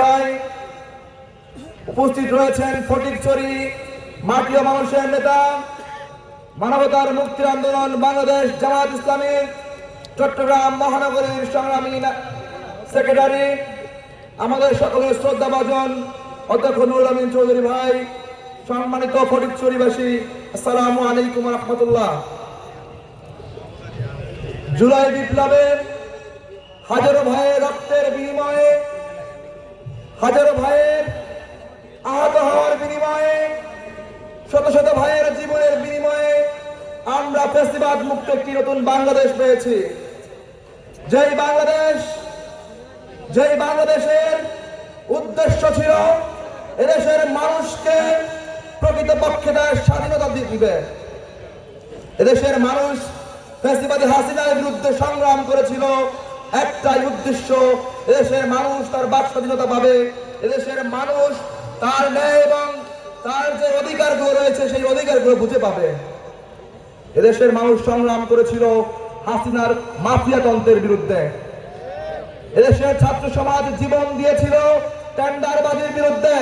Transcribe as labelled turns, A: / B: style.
A: ভাই উপস্থিত রয়েছেন ফটিকছড়ি মাটি ও মানুষের নেতা, মানবতার মুক্তির আন্দোলন বাংলাদেশ জামায়াত ইসলামী চট্টগ্রাম মহানগরীর সংগ্রামী সেক্রেটারি, আমাদের সকলের শ্রদ্ধাভাজন অধ্যক্ষ নুরুল আমিন চৌধুরী ভাই, সম্মানিত ফটিকছড়িবাসী, আসসালামু আলাইকুম ওয়া রাহমাতুল্লাহ। জুলাই বিপ্লবে হাজারো ভাইয়ের রক্তের বিনিময়ে, হাজারো ভাইয়ের আহত হওয়ার বিনিময়ে, শত শত ভাইয়ের জীবনের বিনিময়ে আমরা ফ্যাসিবাদ মুক্ত একটি নতুন বাংলাদেশ পেয়েছি। যেই বাংলাদেশের উদ্দেশ্য ছিল এদেশের মানুষকে প্রকৃতপক্ষে তার স্বাধীনতা দিবে। এদেশের মানুষ ফ্যাসিবাদী হাসিনার বিরুদ্ধে সংগ্রাম করেছিল একটাই উদ্দেশ্য, এদেশের মানুষ তার বাক স্বাধীনতা পাবে, এদেশের মানুষ তার ন্যায় এবং তার যে অধিকারগুলো রয়েছে সেই অধিকারগুলো বুঝে পাবে। এদেশের মানুষ সংগ্রাম করেছিল হাসিনার মাফিয়াতন্ত্রের বিরুদ্ধে। এদেশের ছাত্র সমাজ জীবন দিয়েছিল টেন্ডারবাজির বিরুদ্ধে।